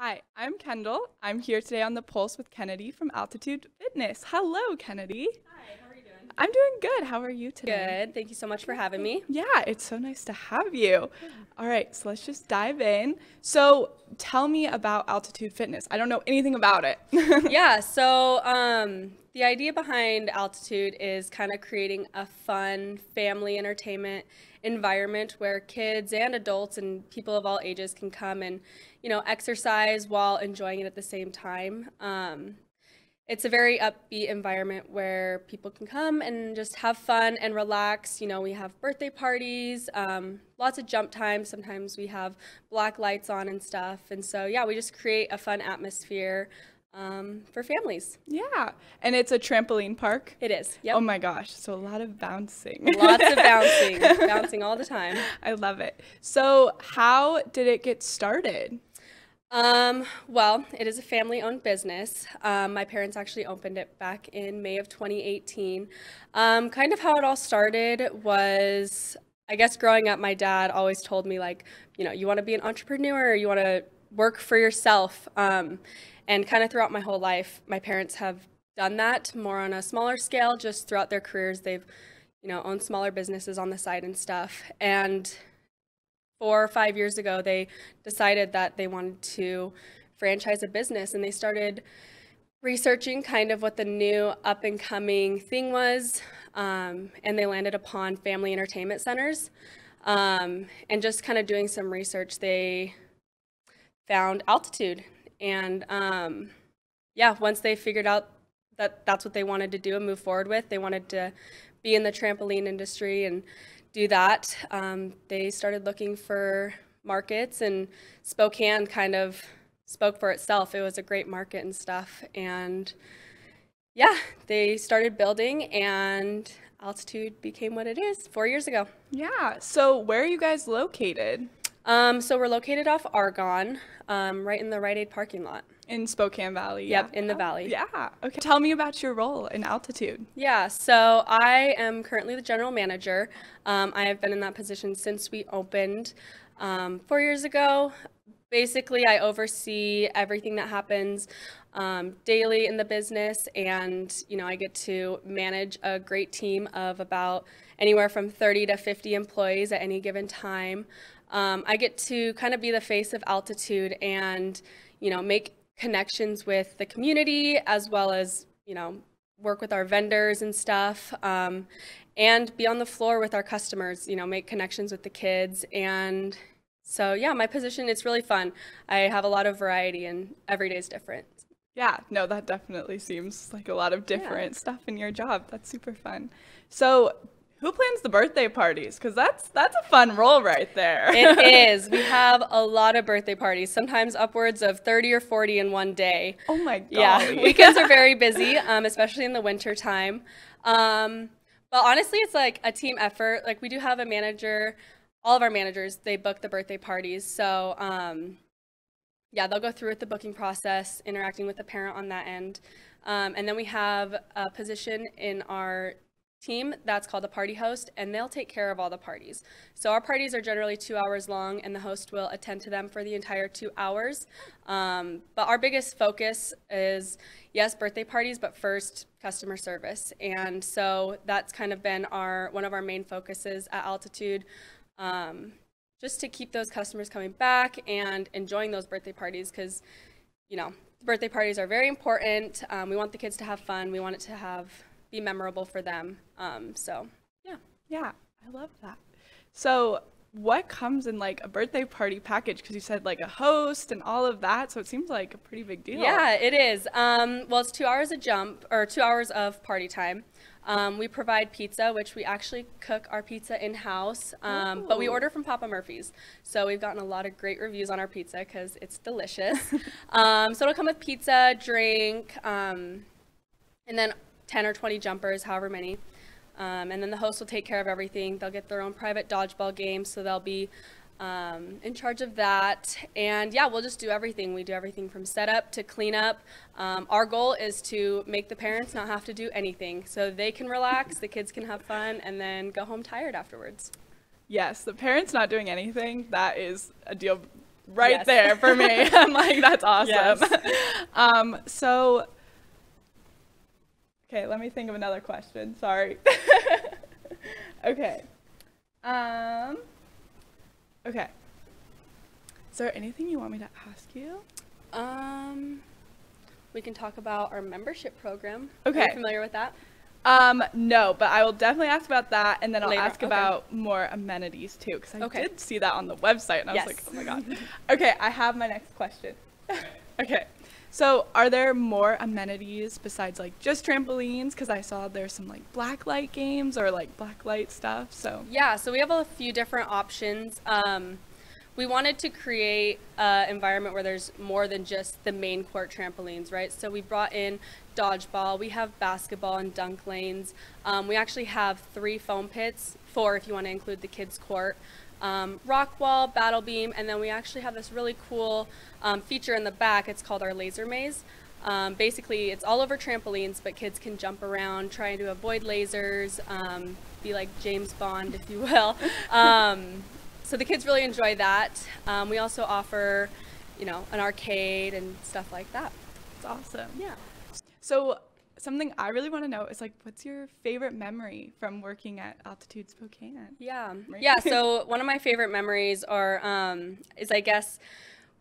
Hi, I'm Kendall. I'm here today on the Pulse with Kenadee from Altitude Fitness. Hello, Kenadee. Hi, how are you doing? I'm doing good. How are you today? Good. Thank you so much for having me. Yeah, it's so nice to have you. All right, so let's just dive in. So tell me about Altitude Fitness. I don't know anything about it. The idea behind Altitude is kind of creating a fun family entertainment environment where kids and adults and people of all ages can come and, exercise while enjoying it at the same time. It's a very upbeat environment where people can come and just have fun and relax. We have birthday parties, lots of jump time. Sometimes we have black lights on and stuff. And so, yeah, we just create a fun atmosphere for families. Yeah, and it's a trampoline park. It is. Yep. Oh my gosh, so a lot of bouncing. Lots of bouncing, bouncing all the time. I love it. So how did it get started? Well, it is a family-owned business. My parents actually opened it back in May of 2018. Kind of how it all started was, I guess growing up, my dad always told me, like, you want to be an entrepreneur, you want to work for yourself. And kind of throughout my whole life, my parents have done that more on a smaller scale. Just throughout their careers, they've, owned smaller businesses on the side and stuff. And 4 or 5 years ago, they decided that they wanted to franchise a business, and they started researching kind of what the new up-and-coming thing was, and they landed upon family entertainment centers. And just kind of doing some research, they found Altitude. And once they figured out that that's what they wanted to do and move forward with, they wanted to be in the trampoline industry and do that. They started looking for markets, and Spokane kind of spoke for itself. It was a great market and stuff. And yeah, they started building, and Altitude became what it is 4 years ago. Yeah, so where are you guys located? So we're located off Argonne, right in the Rite Aid parking lot. In Spokane Valley. Yep, in the valley. Yeah. Okay. Tell me about your role in Altitude. Yeah, so I am currently the general manager. I have been in that position since we opened 4 years ago. Basically, I oversee everything that happens daily in the business, and I get to manage a great team of about anywhere from 30 to 50 employees at any given time. I get to kind of be the face of Altitude and, make connections with the community, as well as, work with our vendors and stuff, and be on the floor with our customers, make connections with the kids. And so, yeah, my position, it's really fun. I have a lot of variety, and every day is different. Yeah, no, that definitely seems like a lot of different stuff in your job. That's super fun. So who plans the birthday parties? Because that's a fun role right there. It is. We have a lot of birthday parties, sometimes upwards of 30 or 40 in one day. Oh my god. Yeah, weekends are very busy, especially in the winter time. But honestly, it's like a team effort. Like, we do have a manager. All of our managers, they book the birthday parties. So they'll go through with the booking process, interacting with the parent on that end. And then we have a position in our team that's called a party host, and they'll take care of all the parties. So our parties are generally 2 hours long, and the host will attend to them for the entire 2 hours. But our biggest focus is, yes, birthday parties, but first, customer service. And so that's kind of been one of our main focuses at Altitude, just to keep those customers coming back and enjoying those birthday parties, because, birthday parties are very important. We want the kids to have fun. We want it to be memorable for them. Yeah, I love that. So what comes in like a birthday party package? Because you said like a host and all of that, so it seems like a pretty big deal. Yeah, it is. Well, it's 2 hours of 2 hours of party time. We provide pizza, which we actually cook our pizza in-house, but we order from Papa Murphy's. So we've gotten a lot of great reviews on our pizza because it's delicious. So it'll come with pizza, drink, and then 10 or 20 jumpers, however many. And then the host will take care of everything. They'll get their own private dodgeball game, so they'll be in charge of that. And yeah, we'll just do everything. We do everything from setup to cleanup. Our goal is to make the parents not have to do anything, so they can relax, the kids can have fun, and then go home tired afterwards. Yes, the parents not doing anything, that is a deal right Yes. there for me. I'm like, that's awesome. Yes. So, okay, let me think of another question. Sorry. Okay. Okay. Is there anything you want me to ask you? We can talk about our membership program. Okay. Are you familiar with that? No, but I will definitely ask about that, and then I'll Later, ask okay. about more amenities too, because I Okay. did see that on the website, and I was Yes. like, oh my god. Okay, I have my next question. Okay, so are there more amenities besides like just trampolines? Because I saw there's some like blacklight games or like blacklight stuff. So Yeah, so we have a few different options. We wanted to create an environment where there's more than just the main court trampolines, right? So we brought in dodgeball, we have basketball and dunk lanes. We actually have 3 foam pits, 4 if you want to include the kids' court, rock wall, battle beam, and then we actually have this really cool feature in the back. It's called our laser maze. Basically, it's all over trampolines, but kids can jump around, trying to avoid lasers, be like James Bond, if you will. So the kids really enjoy that. We also offer, you know, an arcade and stuff like that. it's awesome. Yeah. So something I really want to know is like, what's your favorite memory from working at Altitude Spokane? Yeah. Right? Yeah. So one of my favorite memories is, I guess,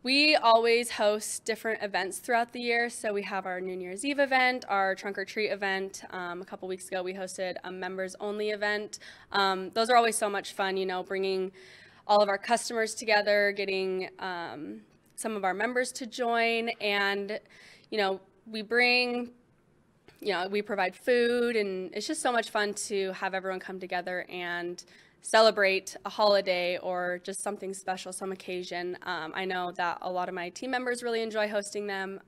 we always host different events throughout the year. So we have our New Year's Eve event, our trunk or treat event. A couple weeks ago, we hosted a members only event. Those are always so much fun, you know, bringing all of our customers together, getting some of our members to join, and, you know, we provide food, and it's just so much fun to have everyone come together and celebrate a holiday or just something special, some occasion. I know that a lot of my team members really enjoy hosting them.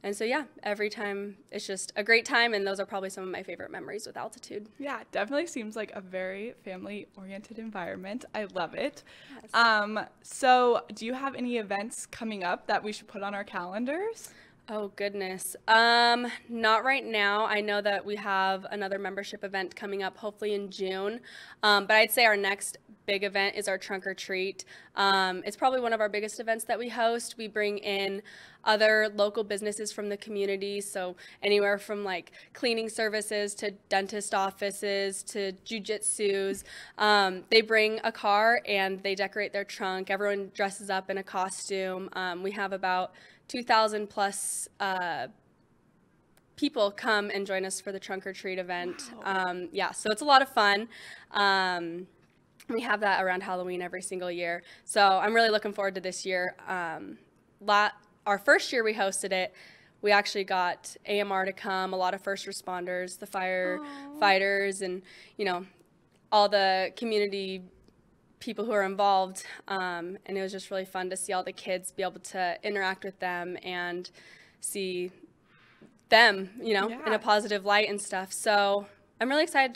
And so, yeah, every time it's just a great time, and those are probably some of my favorite memories with Altitude. Yeah, it definitely seems like a very family-oriented environment. I love it. Yes. So do you have any events coming up that we should put on our calendars? Oh, goodness. Not right now. I know that we have another membership event coming up, hopefully in June. But I'd say our next big event is our trunk or treat. It's probably one of our biggest events that we host. We bring in other local businesses from the community, so anywhere from like cleaning services to dentist offices to jujitsus. They bring a car and they decorate their trunk. Everyone dresses up in a costume. We have about 2,000 plus people come and join us for the trunk or treat event. Wow. Yeah, so it's a lot of fun. We have that around Halloween every single year. So I'm really looking forward to this year. Our first year we hosted it, we actually got AMR to come, a lot of first responders, the firefighters, and, you know, all the community people who are involved. And it was just really fun to see all the kids be able to interact with them and see them, you know, in a positive light and stuff. So I'm really excited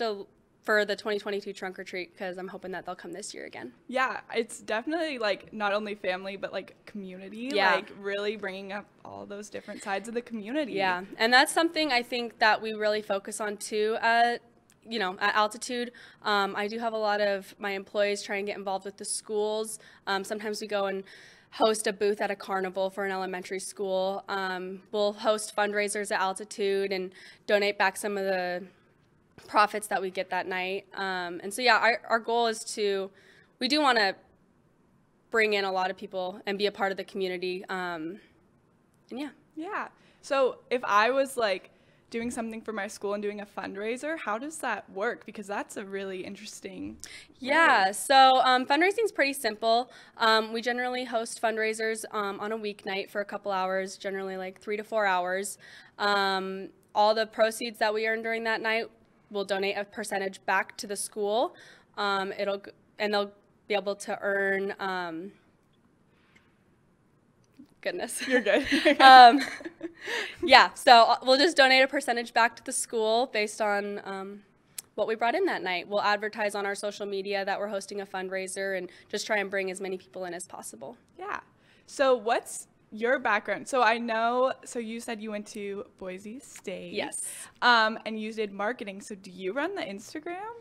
for the 2022 trunk or treat, because I'm hoping that they'll come this year again. Yeah, it's definitely like not only family but like community, Yeah. like really bringing up all those different sides of the community. Yeah, and that's something I think that we really focus on too at Altitude. I do have a lot of my employees try and get involved with the schools. Sometimes we go and host a booth at a carnival for an elementary school. We'll host fundraisers at Altitude and donate back some of the profits that we get that night. And so, yeah, our goal is we do want to bring in a lot of people and be a part of the community. And yeah. Yeah. So if I was like doing something for my school and doing a fundraiser, how does that work? Because that's a really interesting Yeah, so fundraising is pretty simple. We generally host fundraisers on a weeknight for a couple hours, generally like 3 to 4 hours. All the proceeds that we earn during that night, we'll donate a percentage back to the school. And they'll be able to earn. Goodness. You're good. Yeah, so we'll just donate a percentage back to the school based on what we brought in that night. We'll advertise on our social media that we're hosting a fundraiser and just try and bring as many people in as possible. Yeah. So what's your background? So I know, so you said you went to Boise State. Yes. And you did marketing. So do you run the Instagram?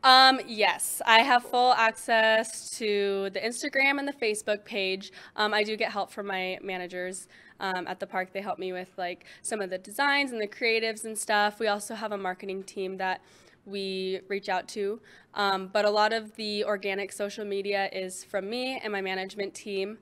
Yes, I have full access to the Instagram and the Facebook page. I do get help from my managers at the park. They help me with like some of the designs and the creatives and stuff. We also have a marketing team that we reach out to, but a lot of the organic social media is from me and my management team.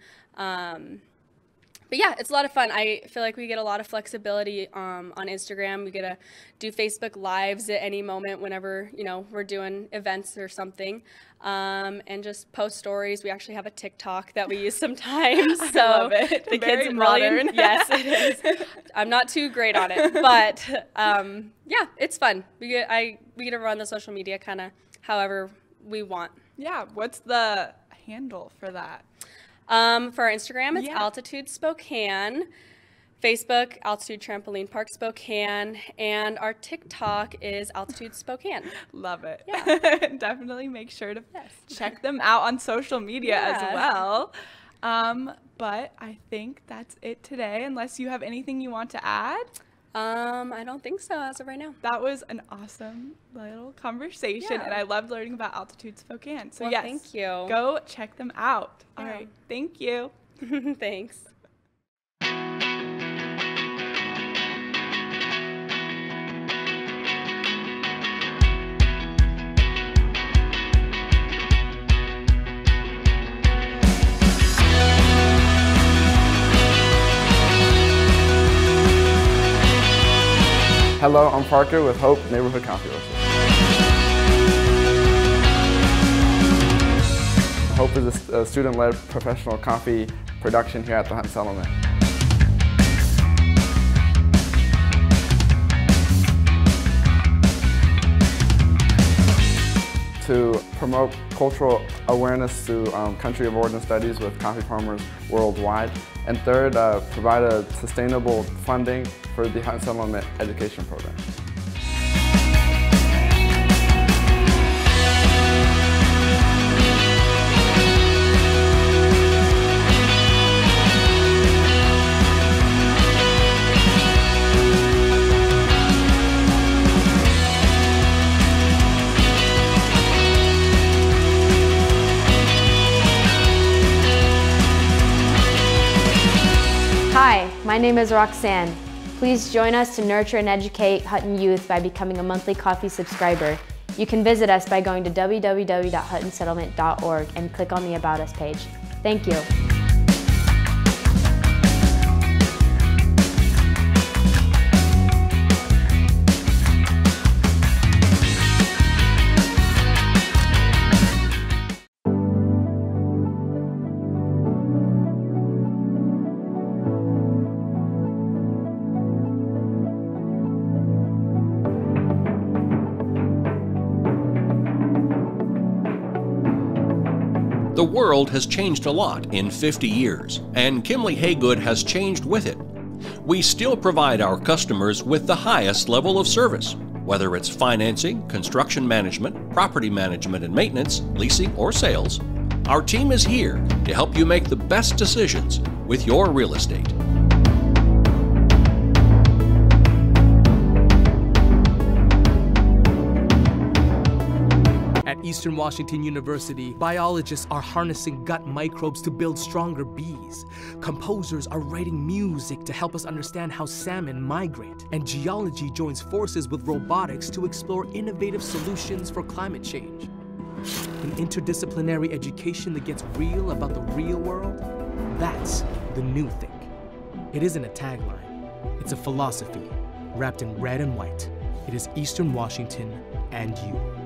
But yeah, it's a lot of fun. I feel like we get a lot of flexibility on Instagram. We get to do Facebook Lives at any moment whenever, you know, we're doing events or something, and just post stories. We actually have a TikTok that we use sometimes. So I love it. the Very kids modern. really, yes, it is. I'm not too great on it, but yeah, it's fun. We get to run the social media kind of however we want. Yeah, what's the handle for that? For our Instagram, it's Altitude Spokane. Facebook, Altitude Trampoline Park Spokane. And our TikTok is Altitude Spokane. Love it. Yeah. Definitely make sure to check them out on social media as well. But I think that's it today, unless you have anything you want to add. I don't think so as of right now. That was an awesome little conversation, and I loved learning about Altitude Spokane. So yes, thank you. Go check them out. All right, thank you. Thanks. Hello, I'm Parker with Hope Neighborhood Coffee Roasters. Hope is a student-led professional coffee production here at the Hunt Settlement. To promote cultural awareness through country of origin studies with coffee farmers worldwide. And third, provide a sustainable funding for the Hunt Settlement education program. Hi, my name is Roxanne. Please join us to nurture and educate Hutton youth by becoming a monthly coffee subscriber. You can visit us by going to www.huttonsettlement.org and click on the About Us page. Thank you. The world has changed a lot in 50 years, and Kimley Haygood has changed with it. We still provide our customers with the highest level of service, whether it's financing, construction management, property management and maintenance, leasing, or sales. Our team is here to help you make the best decisions with your real estate. At Eastern Washington University, biologists are harnessing gut microbes to build stronger bees. Composers are writing music to help us understand how salmon migrate. And geology joins forces with robotics to explore innovative solutions for climate change. An interdisciplinary education that gets real about the real world, that's the new thing. It isn't a tagline, it's a philosophy wrapped in red and white. It is Eastern Washington and you.